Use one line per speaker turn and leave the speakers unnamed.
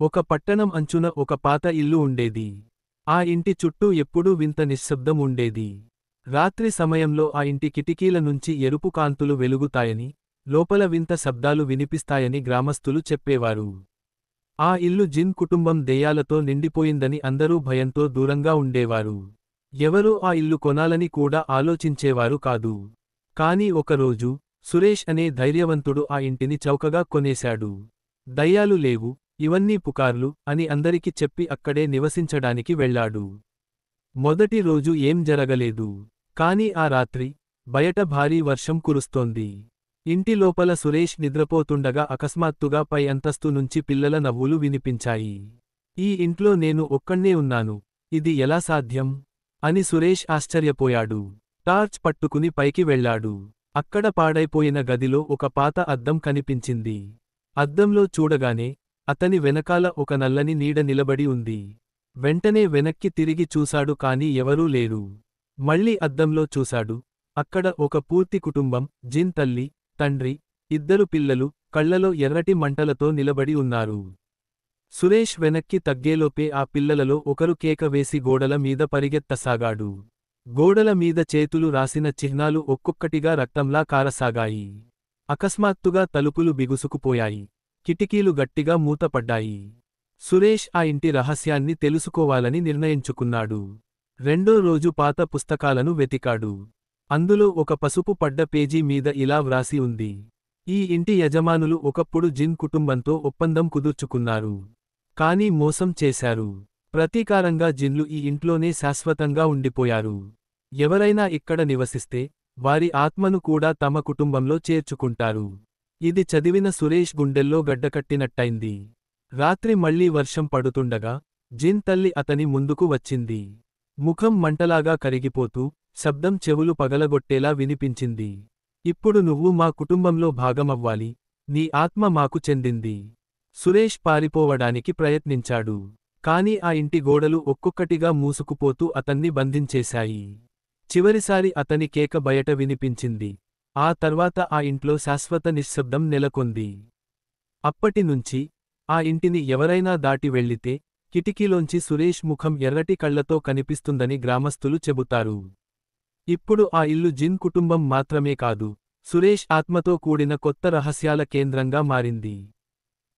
ఒక పట్టణం అంచున ఒక పాత ఇల్లు ఉండేది. ఆ ఇంటి చుట్టూ ఎప్పుడూ వింత నిశ్శబ్దం ఉండేది. రాత్రి సమయంలో ఆ ఇంటి కిటికీల నుంచి ఎరుపు కాంతులు వెలుగుతాయని, లోపల వింత శబ్దాలు వినిపిస్తాయని గ్రామస్థులు చెప్పేవారు. ఆ ఇల్లు జిన్ కుటుంబం దెయ్యాలతో నిండిపోయిందని అందరూ భయంతో దూరంగా ఉండేవారు. ఎవరూ ఆ ఇల్లు కొనాలని కూడా ఆలోచించేవారు కాదు. కానీ ఒకరోజు, సురేష్ అనే ధైర్యవంతుడు ఆ ఇంటిని చౌకగా కొనేశాడు. దయ్యాలు లేవు, ఇవన్నీ పుకార్లు అని అందరికి చెప్పి అక్కడే నివసించడానికి వెళ్ళాడు. మొదటి రోజు ఏం జరగలేదు. కాని ఆ రాత్రి, బయట భారీ వర్షం కురుస్తోంది. ఇంటి లోపల సురేష్ నిద్రపోతుండగా అకస్మాత్తుగా పై అంతస్తు నుంచి పిల్లల నవ్వులు వినిపించాయి. ఈ ఇంట్లో నేను ఒక్కణ్ణే ఉన్నాను, ఇది ఎలా సాధ్యం? అని సురేష్ ఆశ్చర్యపోయాడు. టార్చ్ పట్టుకుని పైకి వెళ్ళాడు. అక్కడ పాడైపోయిన గదిలో ఒక పాత అద్దం కనిపించింది. అద్దంలో చూడగానే, అతని వెనకాల ఒక నల్లని నీడ నిలబడి ఉంది. వెంటనే వెనక్కి తిరిగి చూశాడు కాని ఎవరూ లేరు. మళ్ళీ అద్దంలో చూశాడు. అక్కడ ఒక పూర్తి కుటుంబం, జిన్ తల్లి, తండ్రి, ఇద్దరు పిల్లలు, కళ్లలో ఎర్రటి మంటలతో నిలబడి ఉన్నారు. సురేష్ వెనక్కి తగ్గేలోపే ఆ పిల్లలలో ఒకరు కేక వేసి గోడల మీద పరిగెత్తసాగాడు. గోడల మీద చేతులు రాసిన చిహ్నాలు ఒక్కొక్కటిగా రక్తంలా కారసాగాయి. అకస్మాత్తుగా తలుపులు బిగుసుకుపోయాయి. కిటికీలు గట్టిగా మూతపడ్డాయి. సురేష్ ఆ ఇంటి రహస్యాన్ని తెలుసుకోవాలని నిర్ణయించుకున్నాడు. రెండో రోజు పాత పుస్తకాలను వెతికాడు. అందులో ఒక పసుపు పడ్డ పేజీ మీద ఇలా వ్రాసి ఉంది: ఈ ఇంటి యజమానులు ఒకప్పుడు జిన్ కుటుంబంతో ఒప్పందం కుదుర్చుకున్నారు. కానీ మోసం చేశారు. ప్రతీకారంగా జిన్లు ఈ ఇంట్లోనే శాశ్వతంగా ఉండిపోయారు. ఎవరైనా ఇక్కడ నివసిస్తే, వారి ఆత్మను కూడా తమ కుటుంబంలో చేర్చుకుంటారు. ఇది చదివిన సురేష్ గుండెల్లో గడ్డకట్టినట్టయింది. రాత్రి మళ్లీ వర్షం పడుతుండగా, జిన్ తల్లి అతని ముందుకు వచ్చింది. ముఖం మంటలాగా కరిగిపోతూ, శబ్దం చెవులు పగలగొట్టేలా వినిపించింది. ఇప్పుడు నువ్వు మా కుటుంబంలో భాగమవ్వాలి, నీ ఆత్మ మాకు చెందింది. సురేష్ పారిపోవడానికి ప్రయత్నించాడు. కాని ఆ ఇంటి గోడలు ఒక్కొక్కటిగా మూసుకుపోతూ అతన్ని బంధించేశాయి. చివరిసారి అతని కేక బయట వినిపించింది. ఆ తర్వాత ఆ ఇంట్లో శాశ్వత నిశ్శబ్దం నెలకొంది. అప్పటినుంచి, ఆ ఇంటిని ఎవరైనా దాటి వెళ్ళితే, కిటికీలోంచి సురేష్ ముఖం ఎర్రటి కళ్లతో కనిపిస్తుందని గ్రామస్థులు చెబుతారు. ఇప్పుడు ఆ ఇల్లు జిన్ కుటుంబం మాత్రమే కాదు, సురేష్ ఆత్మతో కూడిన కొత్త రహస్యాల కేంద్రంగా మారింది.